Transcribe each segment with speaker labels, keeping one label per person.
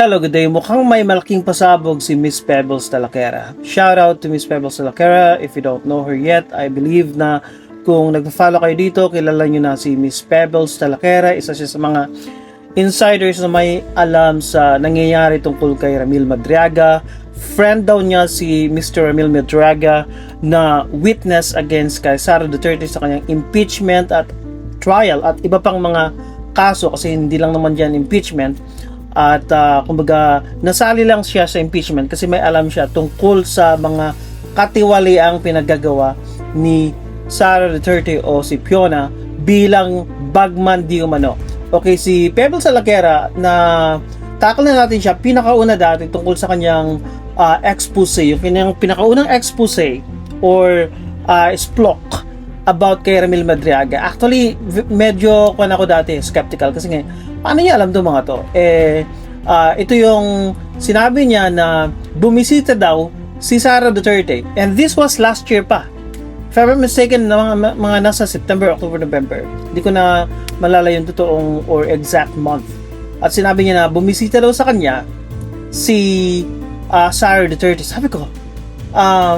Speaker 1: Hello, good day. Mukhang may malaking pasabog si Miss Pebbles Talaquera. Shout out to Miss Pebbles Talaquera. If you don't know her yet, I believe na kung nagpa-follow kayo dito, kilala nyo na si Miss Pebbles Talaquera. Isa siya sa mga insiders na may alam sa nangyayari tungkol kay Ramil Madriaga. Friend daw niya si Mr. Ramil Madriaga na witness against kay Sara Duterte sa kanyang impeachment at trial at iba pang mga kaso kasi hindi lang naman dyan impeachment. At kumbaga nasali lang siya sa impeachment kasi may alam siya tungkol sa mga katiwaliang pinaggagawa ni Sara Duterte o si Fiona bilang bagman di umano. Okay, si Pebbles Talaquera na tackle na natin siya pinakauna dati tungkol sa kanyang expose, yung kanyang pinakaunang expose or splok about kay Ramil Madriaga. Actually, medyo kung ako dati skeptical kasi nga paano niya alam itong mga to? Ito yung sinabi niya na bumisita daw si Sara Duterte. And this was last year pa. If I'm not mistaken, mga nasa September, October, November. Hindi ko na malala yung totoong or exact month. At sinabi niya na bumisita daw sa kanya si Sara Duterte. Sabi ko,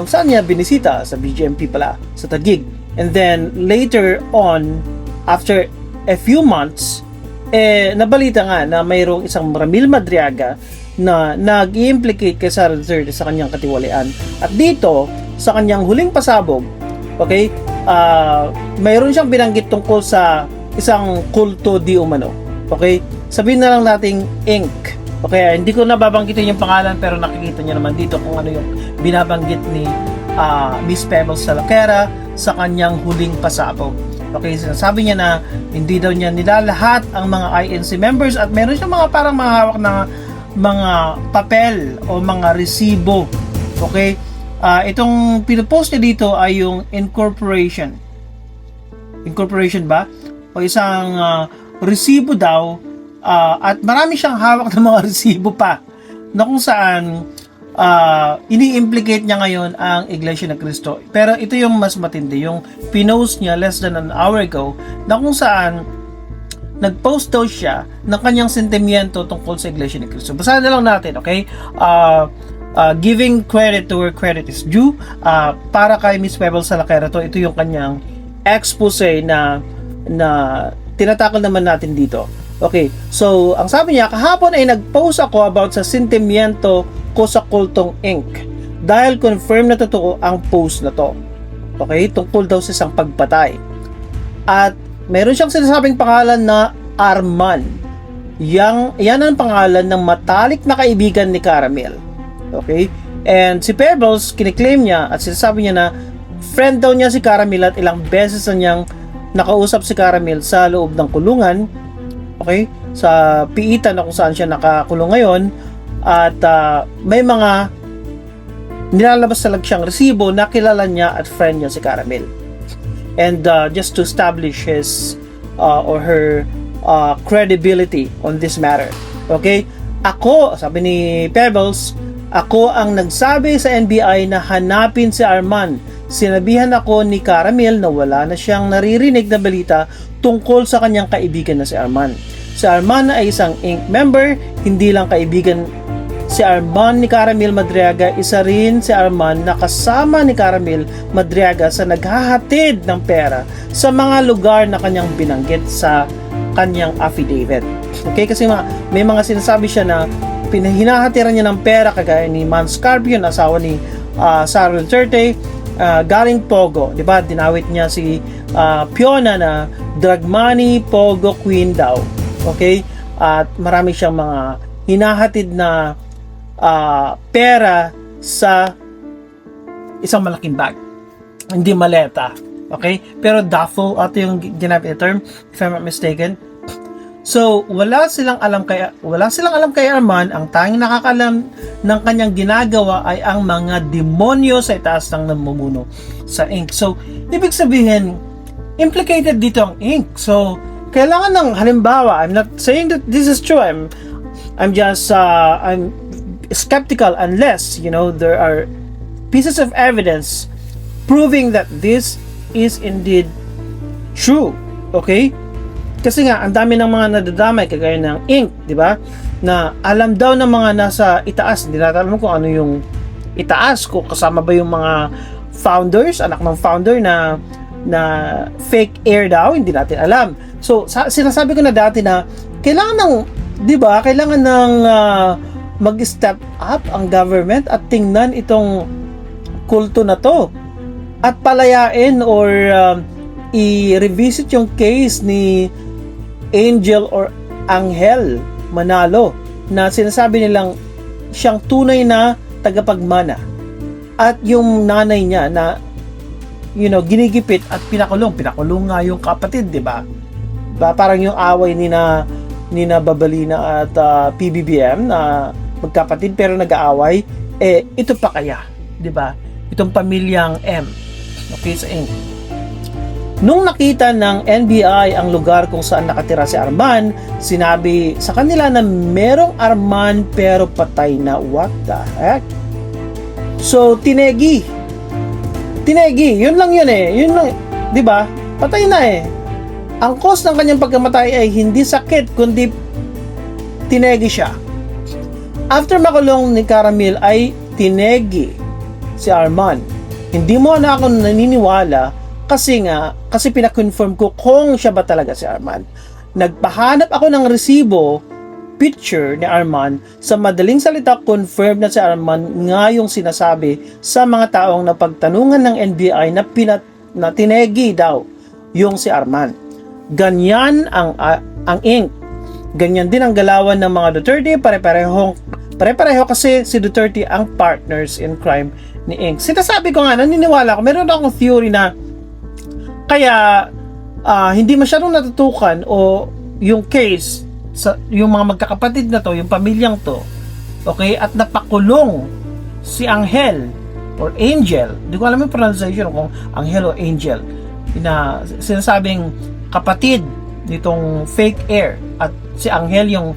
Speaker 1: saan niya binisita? Sa BGMP pala, sa Taguig. And then, later on, after a few months, nabalita nga na mayroong isang Ramil Madriaga na nag-i-implicate kay Sara Duterte sa kanyang katiwalian. At dito, sa kanyang huling pasabog, okay, mayroon siyang binanggit tungkol sa isang kulto di umano. Okay? Sabihin na lang nating Inc. Okay, hindi ko nababanggitin yung pangalan pero nakikita niyo naman dito kung ano yung binabanggit ni Miss Pebbles Talaquera sa kanyang huling pasabog. Okay, sinasabi niya na hindi daw niya nilalahat ang mga INC members at meron siyang mga parang mahawak na mga papel o mga resibo. Okay? Itong pinopost niya dito ay yung incorporation. Incorporation ba? O isang resibo daw at marami siyang hawak ng mga resibo pa na kung saan ini-implicate niya ngayon ang Iglesia ni Cristo. Pero ito yung mas matindi, yung pinost niya less than an hour ago na kung saan nag-post daw siya ng kanyang sentimiento tungkol sa Iglesia ni Cristo. Basahin na lang natin, okay? Giving credit to where credit is due. Para kay Miss Pebbles Talaquera to, ito yung kanyang expose na tinatakal naman natin dito. Okay, so ang sabi niya, kahapon ay nag-post ako about sa sentimiento ko sa kultong Inc. Dahil confirm na totoo ang post na to. Okay, tungkol daw sa isang pagpatay. At meron siyang sinasabing pangalan na Arman. Yan ang pangalan ng matalik na kaibigan ni Caramel. Okay, and si Pebbles, kiniklaim niya at sinasabi niya na friend daw niya si Caramel at ilang beses na niyang nakausap si Caramel sa loob ng kulungan. Okay, sa piitan na kung saan siya nakakulong ngayon. At may mga nilalabas talaga siyang resibo na kilala niya at friend niya si Caramel. And just to establish his or her credibility on this matter. Okay? Ako, sabi ni Pebbles, ako ang nagsabi sa NBI na hanapin si Arman. Sinabihan ako ni Caramel na wala na siyang naririnig na balita tungkol sa kanyang kaibigan na si Arman. Si Arman ay isang Inc. member, hindi lang kaibigan si Arman ni Caramel Madriaga, isa rin si Arman na kasama ni Caramel Madriaga sa naghahatid ng pera sa mga lugar na kanyang binanggit sa kanyang affidavit. Okay, kasi may mga sinasabi siya na hinahatiran niya ng pera kagaya ni Man Scarpion, asawa ni Sara Duterte, galing Pogo, di ba? Dinawit niya si Fiona na drug money, Pogo Queen daw. Okay? At marami siyang mga hinahatid na pera sa isang malaking bag. Hindi maleta. Okay? Pero duffel, ito yung ginamit na term, if I'm not mistaken. So, wala silang alam kay Arman. Ang tanging nakakalam ng kanyang ginagawa ay ang mga demonyo sa itaas ng namumuno sa Inc. So, ibig sabihin, implicated dito ang Inc. So, kailangan ng halimbawa, I'm not saying that this is true. I'm just I'm skeptical unless, there are pieces of evidence proving that this is indeed true. Okay? Kasi nga, ang dami ng mga nadadamay kagaya ng Inc, di ba? na alam daw ng mga nasa itaas, hindi natin alam kung ano yung itaas, kung kasama ba yung mga founders, anak ng founder na fake heir daw, hindi natin alam. So sinasabi ko na dati na kailangan ng, 'di ba, kailangan ng mag-step up ang government at tingnan itong kulto na to at palayain or i-revisit yung case ni Angel or Angel Manalo na sinasabi nilang siyang tunay na tagapagmana at yung nanay niya na ginigipit at pinakulong nga yung kapatid, di ba? Parang yung away ni na Babalina at PBBM na magkapatid pero nag-aaway, ito pa kaya, di ba? Itong pamilyang M, okay, sa Inc. Nung nakita ng NBI ang lugar kung saan nakatira si Arman, sinabi sa kanila na merong Arman pero patay na. What the heck? So, tinegi, yun lang yun di ba? Patay na Ang cause ng kanyang pagkamatay ay hindi sakit, kundi tinegi siya. After makulong ni Caramil ay tinegi si Arman. Hindi mo na ako naniniwala kasi pinakonfirm ko kung siya ba talaga si Arman. Nagpahanap ako ng resibo, picture ni Arman. Sa madaling salita, confirmed na si Arman nga yung sinasabi sa mga taong napagtanungan ng NBI na tinegi daw yung si Arman. Ganyan ang Inc. Ganyan din ang galawan ng mga Duterte, pare-pareho kasi si Duterte ang partners in crime ni Inc. Sinasabi ko nga, naniniwala ako, meron akong theory na kaya hindi masyadong natutukan o yung case sa yung mga magkakapatid na to, yung pamilyang to, okay, at napakulong si Angel or Angel, hindi ko alam yung pronunciation kung Angel o Angel, na sinasabing kapatid nitong fake heir at si Angel yung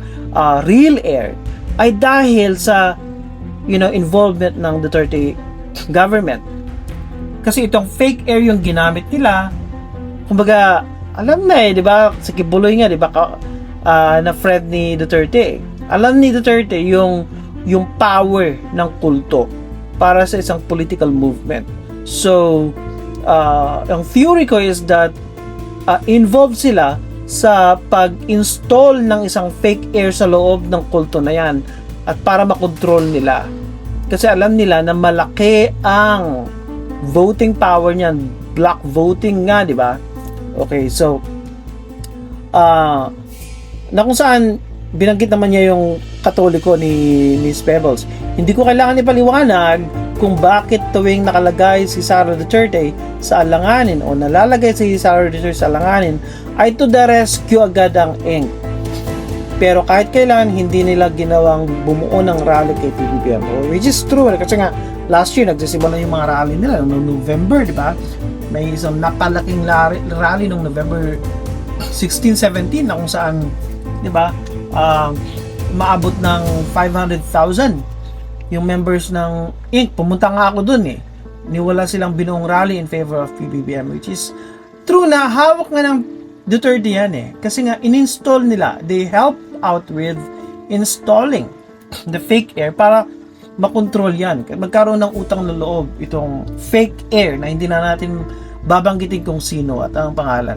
Speaker 1: real heir, ay dahil sa involvement ng Duterte government. Kasi itong fake heir yung ginamit nila. Kumbaga, alam na di ba? Sa Kibuloy nga, di ba? Na friend ni Duterte. Alam ni Duterte yung power ng kulto para sa isang political movement. So, ang theory ko is that involved sila sa pag-install ng isang fake heir sa loob ng kulto na yan at para makontrol nila. Kasi alam nila na malaki ang voting power niyan, block voting nga, di ba? Okay, so na kung saan binanggit naman niya yung Katoliko ni Miss Pebbles. Hindi ko kailangan ipaliwanag kung bakit tuwing nakalagay si Sara Duterte sa alanganin o nalalagay si Sara Duterte sa alanganin ay to the rescue agad ang Inc. Pero kahit kailan hindi nila ginawang bumuo ng rally kay PBBM, which is true kasi nga last year nagsisimula yung mga rally nila noong November, di ba? May isang napalaking rally noong November 16-17 na kung saan, di ba, maabot ng 500,000 yung members ng Inc. Pumunta nga ako dun niwala silang binuong rally in favor of PBBM, which is true na hawak nga ng Duterte yan kasi nga in-install nila, they help out with installing the fake heir para makontrol yan. Magkaroon ng utang na loob itong fake heir na hindi na natin babanggitin kung sino at ang pangalan.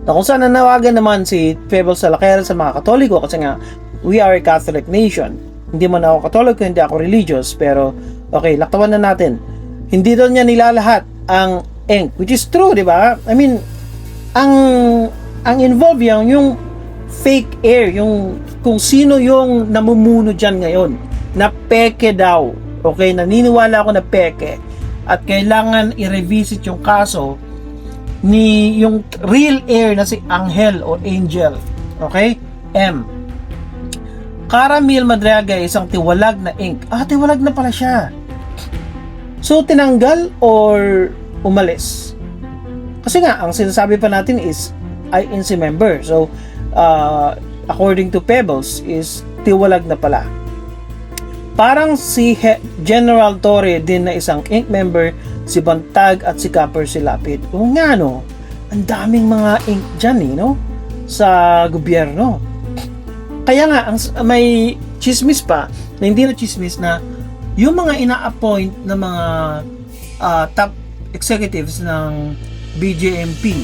Speaker 1: Na kung saan nanawagan naman si Pebbles Salakera sa mga Katoliko kasi nga we are a Catholic nation. Hindi man ako Katoliko, hindi ako religious, pero okay, laktawan na natin. Hindi doon niya nilalahat ang Inc. Which is true, di ba? I mean, ang involved yung fake heir, yung kung sino yung namumuno dyan ngayon na peke daw. Okay, naniniwala ako na peke at kailangan i-revisit yung kaso ni yung real heir na si Angel o Angel. Okay? M. Caramil Madriaga isang tiwalag na Inc. Tiwalag na pala siya. So, tinanggal or umalis? Kasi nga, ang sinasabi pa natin is INC member. So, according to Pebbles, is tiwalag na pala. Parang si General Torre din na isang Inc. member, si Bantag at si Kapper Silapit. O nga ang daming mga Inc. dyan sa gobyerno. Kaya nga, may chismis pa, na hindi na chismis, na yung mga ina-appoint na mga top executives ng BJMP,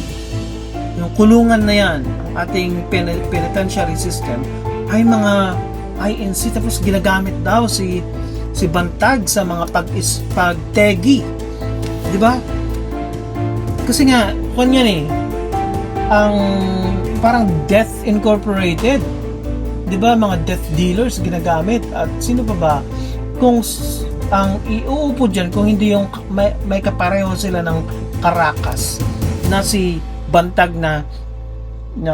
Speaker 1: yung kulungan na yan, ang ating penitentiary system, ay mga INC, tapos ginagamit daw si Bantag sa mga pagtegi. Di ba? Kasi nga, yan ang parang Death Incorporated. Di ba? Mga death dealers ginagamit. At sino pa ba? Kung ang iuupo dyan, kung hindi yung may kapareho sila ng Caracas na si Bantag na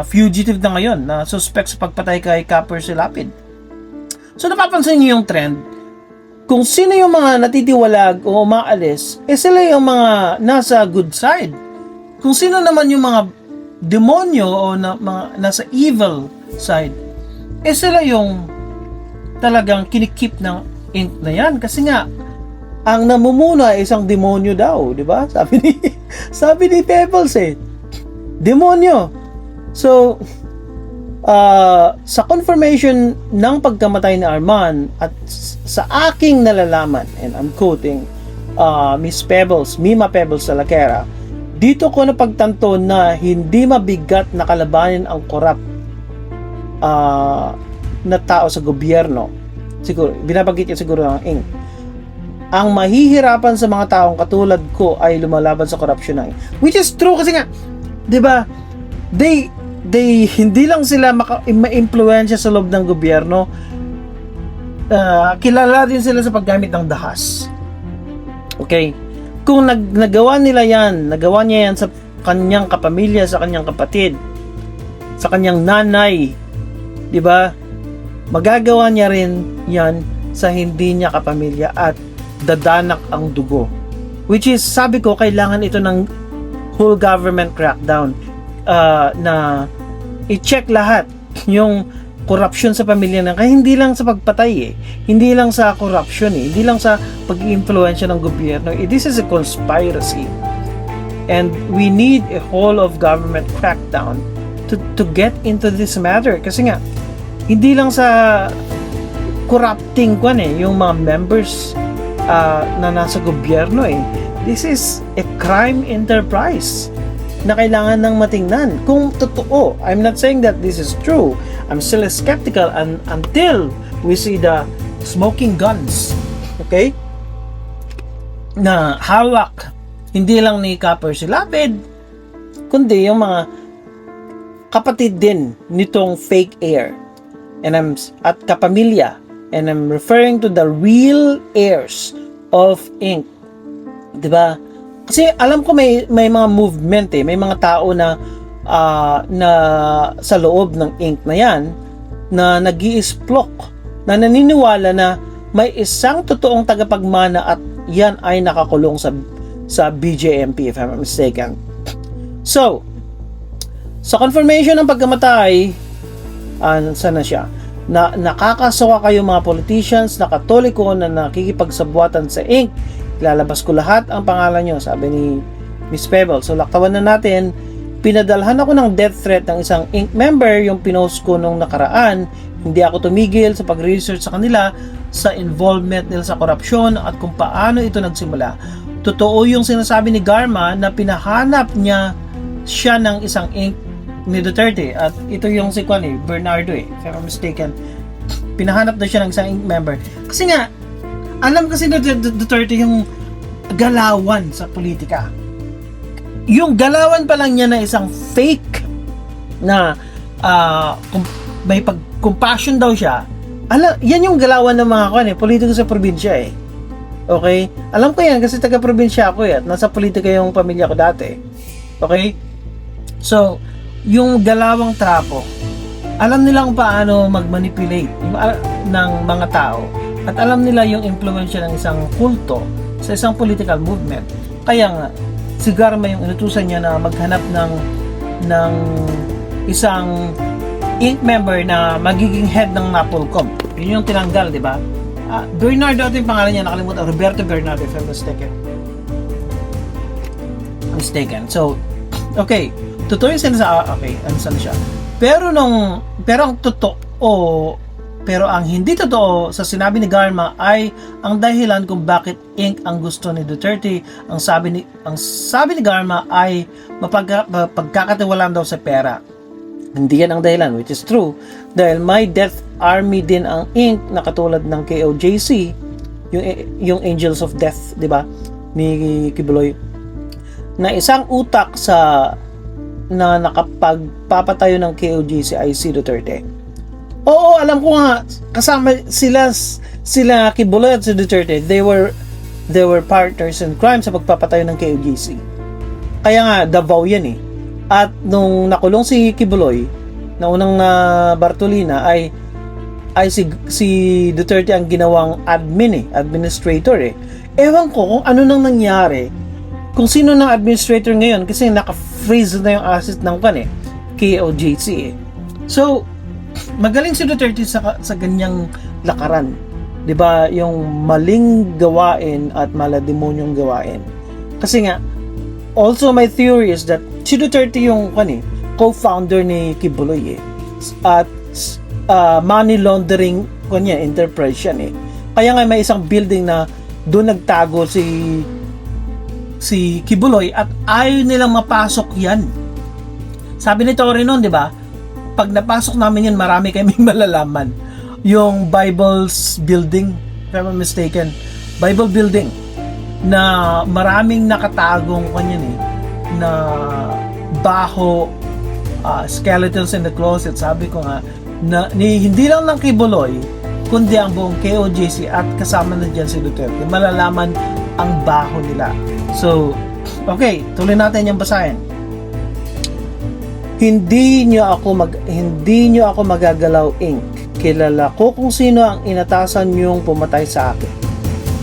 Speaker 1: fugitive na ngayon, na suspect sa pagpatay kay Copper Silapid. So napapansin niyo yung trend, kung sino yung mga natitiwalag o umaalis, sila yung mga nasa good side. Kung sino naman yung mga demonyo o mga nasa evil side, sila yung talagang kinikip ng ink na yan. Kasi nga, ang namumuna ay isang demonyo daw, di ba? Sabi ni Pebbles demonyo. So, sa confirmation ng pagkamatay ni Arman at sa aking nalalaman, and I'm quoting Mima Pebbles Salakera, dito ko napagtanto na hindi mabigat na kalabanin ang korap na tao sa gobyerno. Siguro, binabagit niya siguro ang ink. Ang mahihirapan sa mga taong katulad ko ay lumalaban sa korupsyon ng ink. Which is true kasi nga, 'di ba? They hindi lang sila ma-impluwensya sa loob ng gobyerno. Kilala din sila sa paggamit ng dahas. Okay? Kung nagawa niya yan sa kanyang kapamilya, sa kanyang kapatid, sa kanyang nanay, 'di ba? Magagawa niya rin yan sa hindi niya kapamilya at dadanak ang dugo. Which is, sabi ko, kailangan ito ng whole government crackdown na i-check lahat yung corruption sa pamilya na, kaya hindi lang sa pagpatay hindi lang sa corruption hindi lang sa pag-i-influensya ng gobyerno. This is a conspiracy and we need a whole of government crackdown to get into this matter. Kasi nga, hindi lang sa corrupting yung mga members na nasa gobyerno this is a crime enterprise na kailangan ng matingnan kung totoo. I'm not saying that this is true. I'm still skeptical until we see the smoking guns, okay, na hawak hindi lang ni Copper Silapid, kundi yung mga kapatid din nitong fake heir at kapamilya, and I'm referring to the real heirs of ink, diba? Kasi alam ko may mga movement may mga tao na sa loob ng ink na yan na nag-iisplok, na naniniwala na may isang totoong tagapagmana at yan ay nakakulong sa BJMP, if I'm not mistaken. So, sa confirmation ng pagkamatay, saan na siya? Nakakasawa kayo mga politicians na Katoliko na nakikipagsabwatan sa ink. Lalabas ko lahat ang pangalan nyo, sabi ni Miss Pebble. So, laktawan na natin. Pinadalhan ako ng death threat ng isang ink member, yung pinost ko nung nakaraan. Hindi ako tumigil sa pag-research sa kanila sa involvement nila sa korupsyon at kung paano ito nagsimula. Totoo yung sinasabi ni Garma na pinahanap niya siya ng isang ink ni Duterte, at ito yung si Bernardo if I'm mistaken. Pinahanap na siya ng isang ink member. Kasi nga, alam kasi na Duterte yung galawan sa politika. Yung galawan pa lang niya na isang fake na may compassion daw siya. Yan yung galawan ng mga politiko sa probinsya Okay? Alam ko yan kasi taga-probinsya ako at nasa politika yung pamilya ko dati. Okay? So, yung galawang trapo, alam nilang paano mag-manipulate ng mga tao at alam nila yung impluwensya ng isang kulto sa isang political movement. Kaya nga, si Garma yung inutusan niya na maghanap ng isang ink member na magiging head ng Napolcom. Yun yung tinanggal, di ba? Bernardo, ito yung pangalan niya, nakalimutan. Roberto Bernardo, if I'm mistaken. So, okay. Totoo yung sinasabi, okay, ano saan siya? Pero ang totoo totoo, pero ang hindi totoo sa sinabi ni Garma ay ang dahilan kung bakit ink ang gusto ni Duterte. Ang sabi ni Garma ay mapagkakatiwalaan daw sa pera. Hindi yan ang dahilan, which is true, dahil may death army din ang ink na katulad ng KOJC, yung Angels of Death, di ba, ni Kibuloy, na isang utak na nakapagpapatayo ng KOJC ay si Duterte. Oo, alam ko nga, kasama sila Kibuloy at si Duterte. They were partners in crime sa pagpapatayo ng KOJC. Kaya nga, Davao yan eh. At nung nakulong si Kibuloy, na unang Bartolina, ay si Duterte ang ginawang administrator eh. Ewan ko kung ano nang nangyari, kung sino ng administrator ngayon, kasi naka-freeze na yung asset ng KOJC eh. So, magaling si Duterte sa ganyang lakaran. 'Di ba? Yung maling gawain at malademonyong gawain. Kasi nga, also my theory is that si Duterte yung co-founder ni Kibuloy eh. At money laundering enterprise yan eh. Kaya nga may isang building na doon nagtago si Kibuloy at ayaw nilang mapasok yan. Sabi ni Tory noon, 'di ba? Pag napasok namin yan, marami kaming malalaman. Yung Bible's building, if I'm mistaken, Bible building, na maraming nakatagong na baho, skeletons in the closet. Sabi ko nga, hindi lang ng Kibuloy, kundi ang buong KOJC at kasama na dyan si Duterte. Malalaman ang baho nila. So, okay, tuloy natin yung basahin. Hindi nyo ako magagalaw, ink. Kilala ko kung sino ang inatasan yung pumatay sa akin.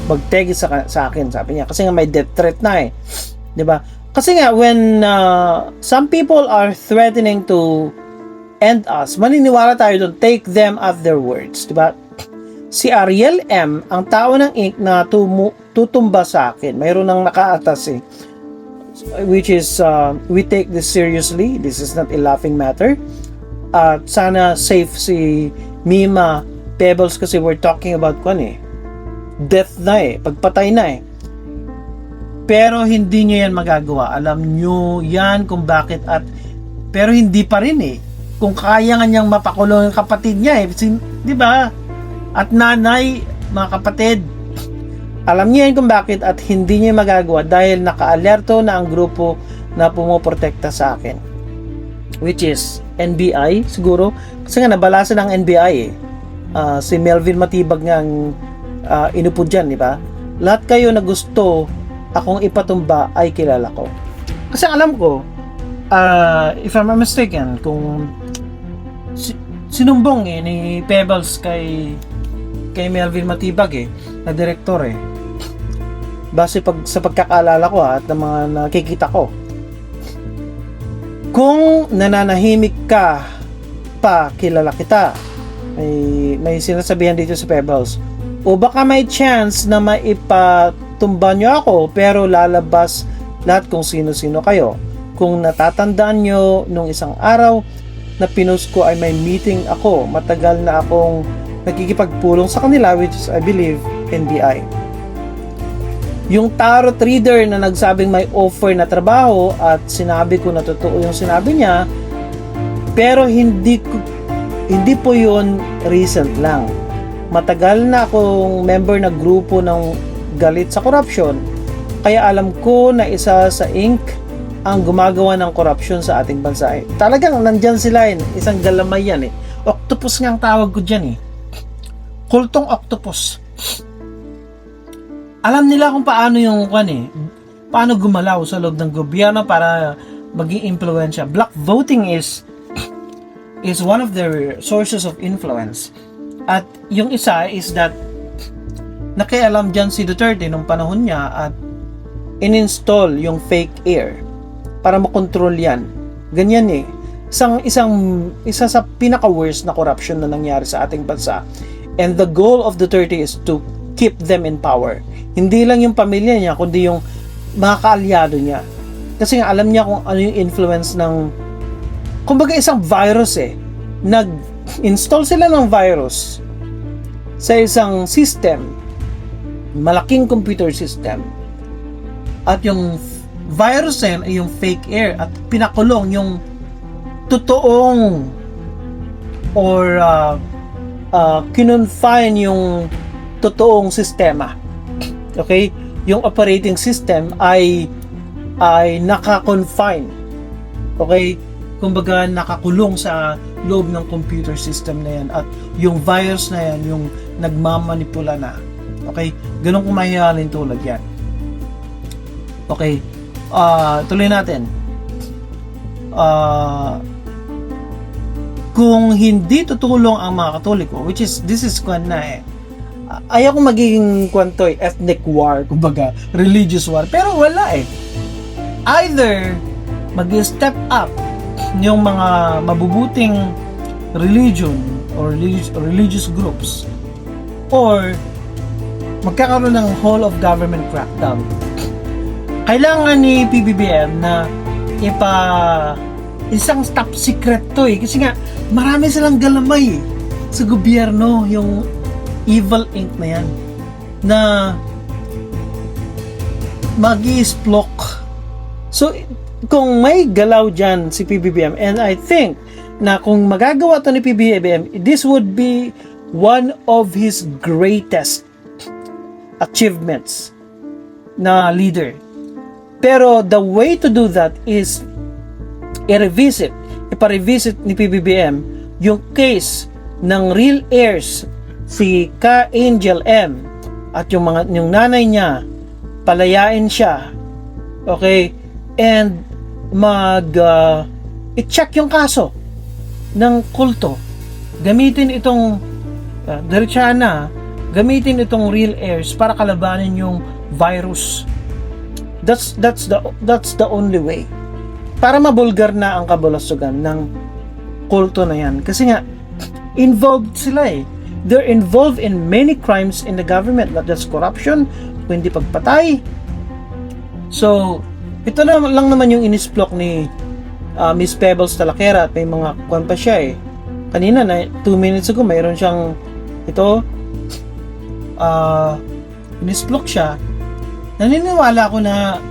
Speaker 1: Magtegi sa akin, sabi niya. Kasi nga may death threat na eh. 'Di ba? Kasi nga when some people are threatening to end us, maniniwala tayo doon, take them at their words, 'di ba? Si Ariel M, ang tao ng ink na tutumba sa akin. Mayroon nang nakaatas eh. Which is we take this seriously. This is not a laughing matter. Sana safe si Mima Pebbles kasi we're talking about death na eh, pagpatay na eh. Pero hindi nyo yan magagawa. Alam nyo yan kung bakit pero hindi pa rin eh. Kung kaya nga niyang mapakulong yung kapatid niya eh. Di ba? At nanay, mga kapatid, alam niyo yan kung bakit at hindi niya magagawa dahil naka-alerto na ang grupo na pumoprotekta sa akin. Which is NBI siguro. Kasi nga nabalasan ng NBI eh. Si Melvin Matibag nga ang inupo dyan, di ba? Lahat kayo na gusto akong ipatumba ay kilala ko. Kasi alam ko, if I'm not mistaken, kung sinumbong ni Pebbles kay Melvin Matibag na direktor base sa pagkakaalala ko at ng mga nakikita ko, kung nananahimik ka pa, kilala kita. May sinasabihan dito sa Pebbles, o baka may chance na maipatumba nyo ako pero lalabas lahat kung sino-sino kayo. Kung natatandaan nyo, nung isang araw na pinost ko ay may meeting ako, matagal na akong nakikipagpulong sa kanila, which is I believe NBI. Yung tarot reader na nagsabing may offer na trabaho at sinabi ko na totoo yung sinabi niya, pero hindi po yun recent lang. Matagal na akong member na grupo ng galit sa corruption, kaya alam ko na isa sa ink ang gumagawa ng corruption sa ating bansa. Talagang nandyan sila isang galamay yan Octopus nga ang tawag ko dyan Kultong octopus. Alam nila kung paano paano gumalaw sa loob ng gobyerno para maging impluwensya. Black voting is one of their sources of influence. At yung isa is that nakialam dyan si Duterte nung panahon niya at in-install yung fake air para makontrol yan. Ganyan isa sa pinaka-worst na corruption na nangyari sa ating bansa. And the goal of Duterte is to keep them in power. Hindi lang yung pamilya niya, kundi yung mga kaalyado niya. Kasi alam niya kung ano yung influence ng, kumbaga isang virus install sila ng virus sa isang system, malaking computer system, at yung virus na yun ay yung fake air at pinakulong yung totoong or kinonfine yung totoong sistema. Okay? Yung operating system ay naka-confine. Okay? Kumbaga nakakulong sa loob ng computer system na yan at yung virus na yan yung nagmamanipula na. Okay? Ganun kung mahihalin tulad yan. Okay? Tuloy natin. Kung hindi tutulong ang mga Katoliko, which is, this is kwan na ayaw kong magiging kwanto ethnic war, kumbaga, religious war, pero wala either mag-step up yung mga mabubuting religion or religious groups or magkakaroon ng whole of government crackdown. Kailangan ni PBBM na isang top secret to kasi nga marami silang galamay sa gobyerno, yung evil ink na yan na mag-i-splok. So kung may galaw dyan si PBBM, and I think na kung magagawa to ni PBBM, this would be one of his greatest achievements na leader. Pero the way to do that is ipa-revisit ni PBBM yung case ng real heirs, si Ka Angel M at yung nanay niya, palayain siya. Okay? And i-check yung kaso ng kulto. Gamitin itong gamitin itong real heirs para kalabanin yung virus. That's the only way para mabulgar na ang kabulusugan ng kulto na yan. Kasi nga involved sila they're involved in many crimes in the government, not just corruption, kundi pagpatay. So ito na lang naman yung inisplok ni Miss Pebbles Talaquera at may mga kwan pa siya kanina na 2 minutes ago mayroon siyang inisplok siya. Naniniwala ako na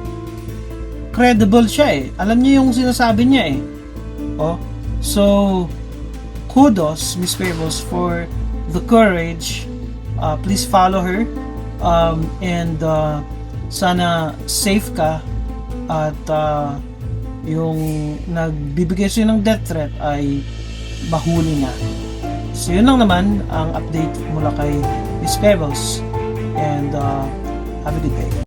Speaker 1: credible siya alam niya yung sinasabi niya so kudos Miss Pebbles for the courage. Please follow her and sana safe ka at yung nagbibigay sa'yo ng death threat ay mahuli na. So yun lang naman ang update mula kay Miss Pebbles and have a good day.